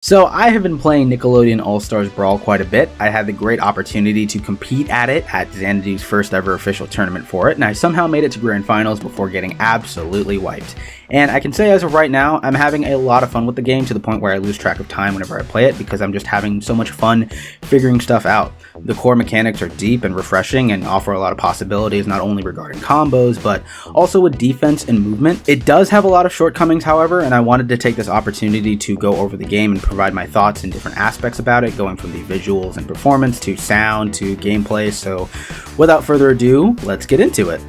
So I have been playing Nickelodeon All-Stars Brawl quite a bit. I had the great opportunity to compete at it at Xanadu's first ever official tournament for it, and I somehow made it to grand finals before getting absolutely wiped. And I can say as of right now, I'm having a lot of fun with the game to the point where I lose track of time whenever I play it because I'm just having so much fun figuring stuff out. The core mechanics are deep and refreshing and offer a lot of possibilities not only regarding combos, but also with defense and movement. It does have a lot of shortcomings, however, and I wanted to take this opportunity to go over the game and provide my thoughts in different aspects about it, going from the visuals and performance to sound to gameplay. So without further ado, let's get into it.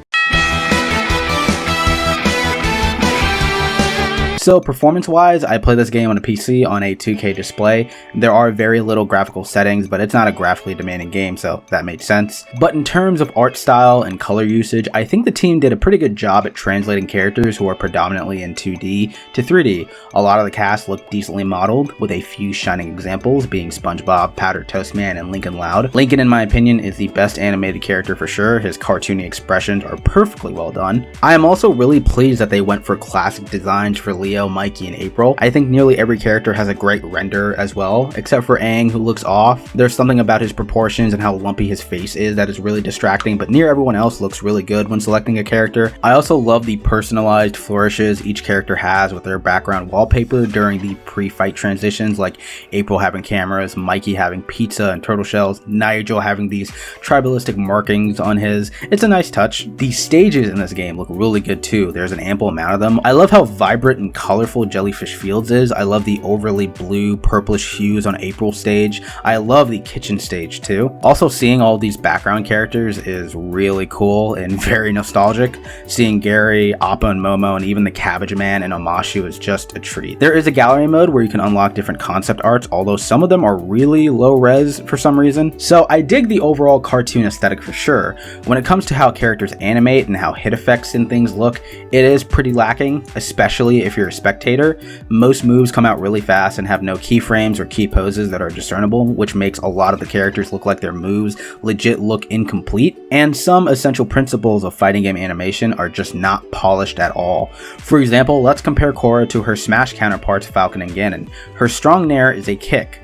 So performance-wise, I play this game on a PC on a 2K display. There are very little graphical settings, but it's not a graphically demanding game, so that made sense. But in terms of art style and color usage, I think the team did a pretty good job at translating characters who are predominantly in 2D to 3D. A lot of the cast looked decently modeled, with a few shining examples being SpongeBob, Powdered Toast Man, and Lincoln Loud. Lincoln, in my opinion, is the best animated character for sure. His cartoony expressions are perfectly well done. I am also really pleased that they went for classic designs for Leo, Mikey, and April. I think nearly every character has a great render as well, except for Aang, who looks off. There's something about his proportions and how lumpy his face is that is really distracting, but near everyone else looks really good when selecting a character. I also love the personalized flourishes each character has with their background wallpaper during the pre-fight transitions, like April having cameras, Mikey having pizza and turtle shells, Nigel having these tribalistic markings on his. It's a nice touch. The stages in this game look really good too. There's an ample amount of them. I love how vibrant and colorful Jellyfish Fields is. I love the overly blue purplish hues on April's stage. I love the kitchen stage too. Also, seeing all these background characters is really cool and very nostalgic. Seeing Gary, Appa and Momo, and even the Cabbage Man and Omashu is just a treat. There is a gallery mode where you can unlock different concept arts, although some of them are really low res for some reason. So I dig the overall cartoon aesthetic for sure. When it comes to how characters animate and how hit effects and things look, it is pretty lacking, especially if you're a spectator. Most moves come out really fast and have no keyframes or key poses that are discernible, which makes a lot of the characters look like their moves legit look incomplete, and some essential principles of fighting game animation are just not polished at all. For example, let's compare Korra to her Smash counterparts Falcon and Ganon. Her strong nair is a kick.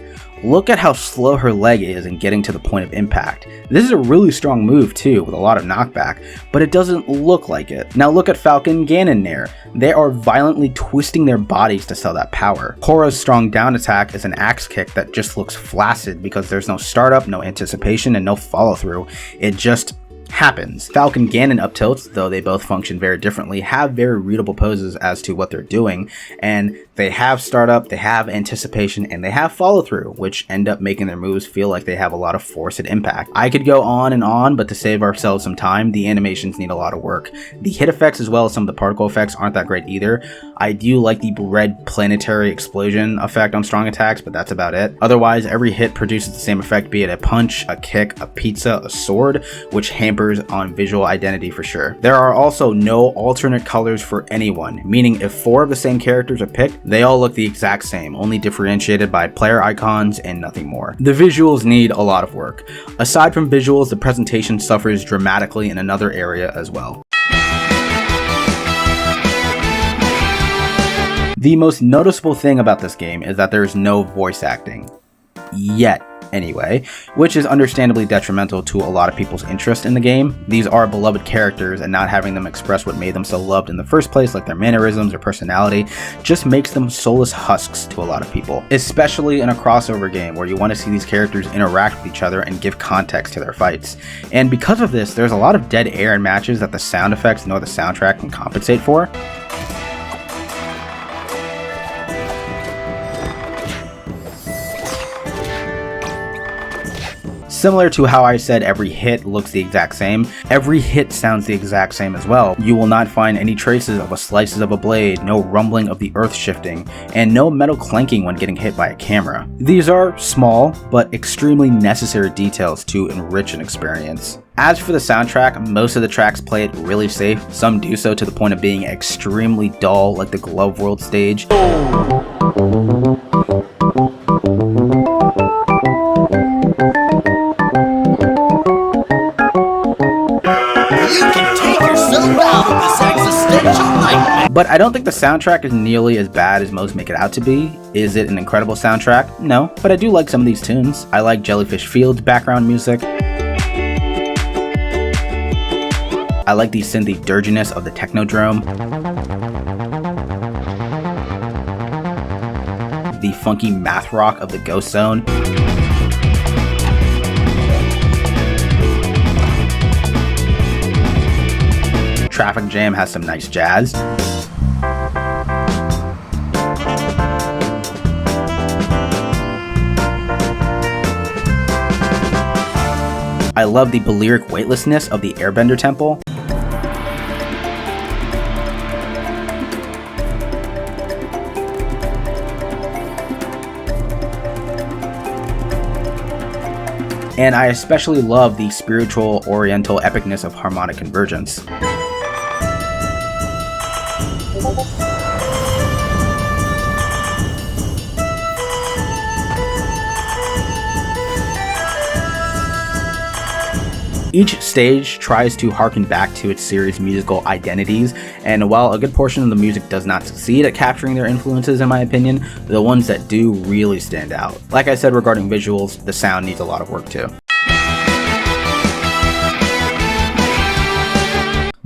Look at how slow her leg is in getting to the point of impact. This is a really strong move too, with a lot of knockback, but it doesn't look like it. Now look at Falcon Ganon Nair. They are violently twisting their bodies to sell that power. Korra's strong down attack is an axe kick that just looks flaccid because there's no startup, no anticipation, and no follow through. It just happens. Falcon Ganon up tilts, though they both function very differently, have very readable poses as to what they're doing, and they have startup, they have anticipation, and they have follow through, which end up making their moves feel like they have a lot of force and impact. I could go on and on, but to save ourselves some time, the animations need a lot of work. The hit effects as well as some of the particle effects aren't that great either. I do like the red planetary explosion effect on strong attacks, but that's about it. Otherwise, every hit produces the same effect, be it a punch, a kick, a pizza, a sword, which hampers on visual identity for sure. There are also no alternate colors for anyone, meaning if 4 of the same characters are picked, they all look the exact same, only differentiated by player icons and nothing more. The visuals need a lot of work. Aside from visuals, the presentation suffers dramatically in another area as well. The most noticeable thing about this game is that there is no voice acting. Yet. Anyway, which is understandably detrimental to a lot of people's interest in the game. These are beloved characters, and not having them express what made them so loved in the first place, like their mannerisms or personality, just makes them soulless husks to a lot of people, especially in a crossover game where you want to see these characters interact with each other and give context to their fights. And because of this, there's a lot of dead air in matches that the sound effects nor the soundtrack can compensate for. Similar to how I said every hit looks the exact same, every hit sounds the exact same as well. You will not find any traces of a slices of a blade, no rumbling of the earth shifting, and no metal clanking when getting hit by a camera. These are small, but extremely necessary details to enrich an experience. As for the soundtrack, most of the tracks play it really safe. Some do so to the point of being extremely dull, like the Glove World stage. But I don't think the soundtrack is nearly as bad as most make it out to be. Is it an incredible soundtrack? No, but I do like some of these tunes. I like Jellyfish Field's background music. I like the synthy dirginess of the Technodrome, the funky math rock of the Ghost Zone, Traffic Jam has some nice jazz. I love the Balearic weightlessness of the Airbender Temple. And I especially love the spiritual oriental epicness of harmonic convergence. Each stage tries to harken back to its series' musical identities, and while a good portion of the music does not succeed at capturing their influences in my opinion, the ones that do really stand out. Like I said regarding visuals, the sound needs a lot of work too.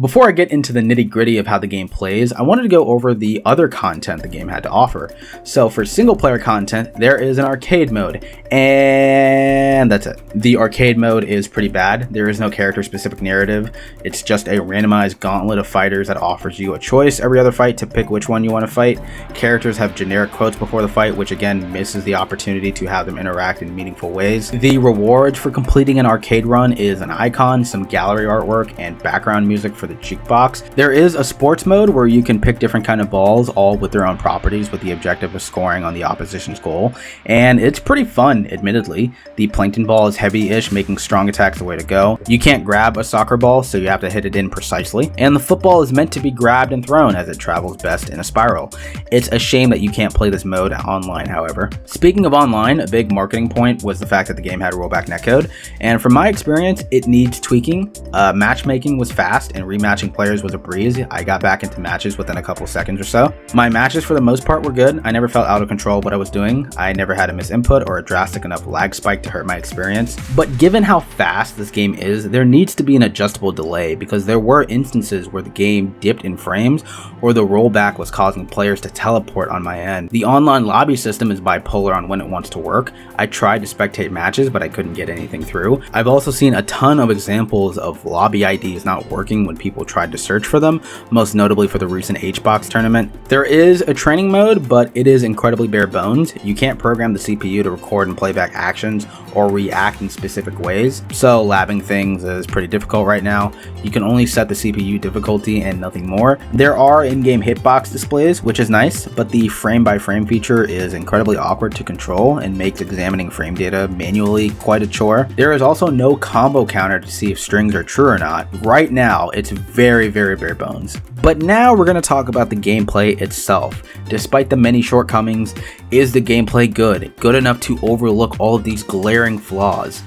Before I get into the nitty-gritty of how the game plays, I wanted to go over the other content the game had to offer. So for single-player content, there is an arcade mode, and that's it. The arcade mode is pretty bad. There is no character-specific narrative. It's just a randomized gauntlet of fighters that offers you a choice every other fight to pick which one you want to fight. Characters have generic quotes before the fight, which again misses the opportunity to have them interact in meaningful ways. The rewards for completing an arcade run is an icon, some gallery artwork, and background music for the jukebox. There is a sports mode where you can pick different kind of balls, all with their own properties, with the objective of scoring on the opposition's goal, and it's pretty fun, admittedly. The plankton ball is heavy-ish, making strong attacks the way to go. You can't grab a soccer ball, so you have to hit it in precisely, and the football is meant to be grabbed and thrown as it travels best in a spiral. It's a shame that you can't play this mode online, however. Speaking of online, a big marketing point was the fact that the game had rollback netcode, and from my experience, it needs tweaking. Matchmaking was fast, and rematching players was a breeze. I got back into matches within a couple seconds or so. My matches for the most part were good. I never felt out of control what I was doing. I never had a misinput or a drastic enough lag spike to hurt my experience. But given how fast this game is, there needs to be an adjustable delay, because there were instances where the game dipped in frames or the rollback was causing players to teleport on my end. The online lobby system is bipolar on when it wants to work. I tried to spectate matches, but I couldn't get anything through. I've also seen a ton of examples of lobby IDs not working when people tried to search for them, most notably for the recent HBox tournament. There is a training mode, but it is incredibly bare bones. You can't program the CPU to record and play back actions or react in specific ways, so labbing things is pretty difficult right now. You can only set the CPU difficulty and nothing more. There are in-game hitbox displays, which is nice, but the frame-by-frame feature is incredibly awkward to control and makes examining frame data manually quite a chore. There is also no combo counter to see if strings are true or not. Right now, it's very bare bones. But now we're going to talk about the gameplay itself. Despite the many shortcomings, is the gameplay good? Good enough to overlook all of these glaring flaws?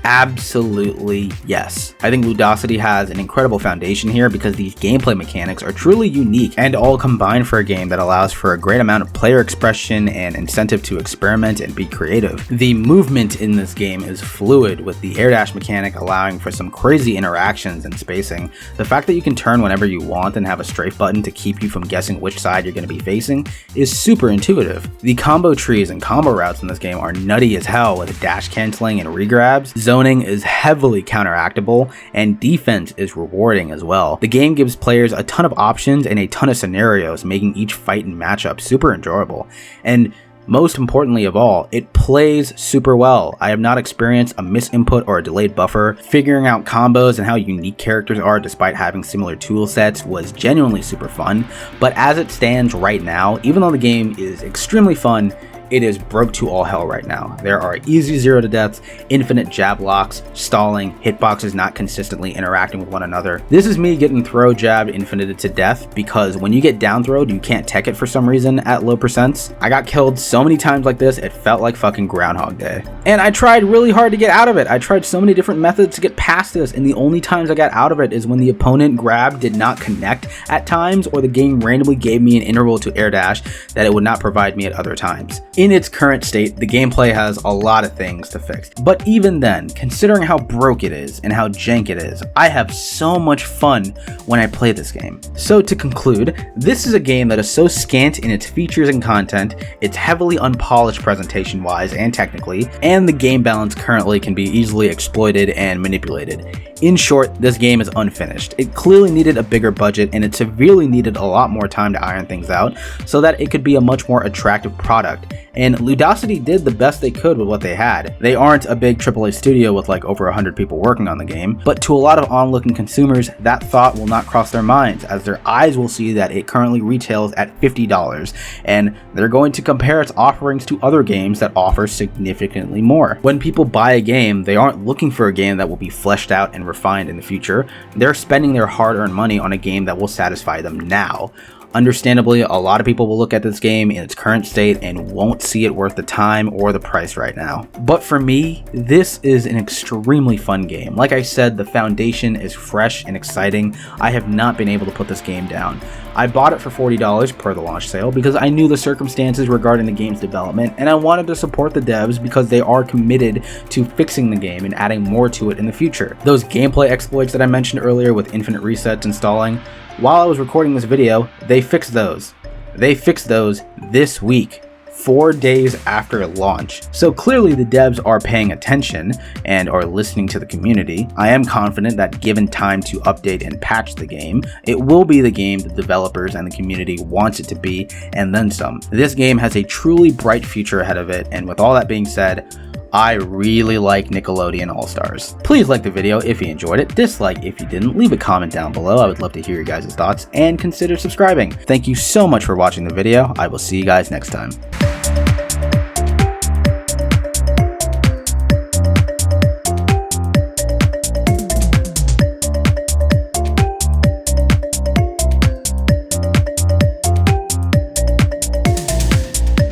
Absolutely yes. I think Ludosity has an incredible foundation here because these gameplay mechanics are truly unique and all combined for a game that allows for a great amount of player expression and incentive to experiment and be creative. The movement in this game is fluid, with the air dash mechanic allowing for some crazy interactions and spacing. The fact that you can turn whenever you want and have a strafe button to keep you from guessing which side you're going to be facing is super intuitive. The combo trees and combo routes in this game are nutty as hell, with dash canceling and regrabs. Zoning is heavily counteractable, and defense is rewarding as well. The game gives players a ton of options and a ton of scenarios, making each fight and matchup super enjoyable. And most importantly of all, it plays super well. I have not experienced a misinput or a delayed buffer. Figuring out combos and how unique characters are despite having similar tool sets was genuinely super fun. But as it stands right now, even though the game is extremely fun, it is broke to all hell right now. There are easy 0 to deaths, infinite jab locks, stalling, hitboxes not consistently interacting with one another. This is me getting throw jabbed infinited to death because when you get down throwed, you can't tech it for some reason at low percents. I got killed so many times like this, it felt like fucking Groundhog Day. And I tried really hard to get out of it. I tried so many different methods to get past this, and the only times I got out of it is when the opponent grab did not connect at times, or the game randomly gave me an interval to air dash that it would not provide me at other times. In its current state, the gameplay has a lot of things to fix. But even then, considering how broke it is and how jank it is, I have so much fun when I play this game. So to conclude, this is a game that is so scant in its features and content, it's heavily unpolished presentation wise and technically, and the game balance currently can be easily exploited and manipulated. In short, this game is unfinished. It clearly needed a bigger budget, and it severely needed a lot more time to iron things out so that it could be a much more attractive product. And Ludosity did the best they could with what they had. They aren't a big AAA studio with like over 100 people working on the game, but to a lot of onlooking consumers, that thought will not cross their minds, as their eyes will see that it currently retails at $50, and they're going to compare its offerings to other games that offer significantly more. When people buy a game, they aren't looking for a game that will be fleshed out and refined in the future. They're spending their hard-earned money on a game that will satisfy them now. Understandably, a lot of people will look at this game in its current state and won't see it worth the time or the price right now. But for me, this is an extremely fun game. Like I said, the foundation is fresh and exciting. I have not been able to put this game down. I bought it for $40 per the launch sale because I knew the circumstances regarding the game's development, and I wanted to support the devs because they are committed to fixing the game and adding more to it in the future. Those gameplay exploits that I mentioned earlier with infinite resets and stalling, while I was recording this video, they fixed those. They fixed those this week, 4 days after launch. So clearly the devs are paying attention and are listening to the community. I am confident that given time to update and patch the game, it will be the game the developers and the community wants it to be, and then some. This game has a truly bright future ahead of it, and with all that being said, I really like Nickelodeon All-Stars. Please like the video if you enjoyed it, dislike if you didn't, leave a comment down below. I would love to hear your guys' thoughts, and consider subscribing. Thank you so much for watching the video. I will see you guys next time.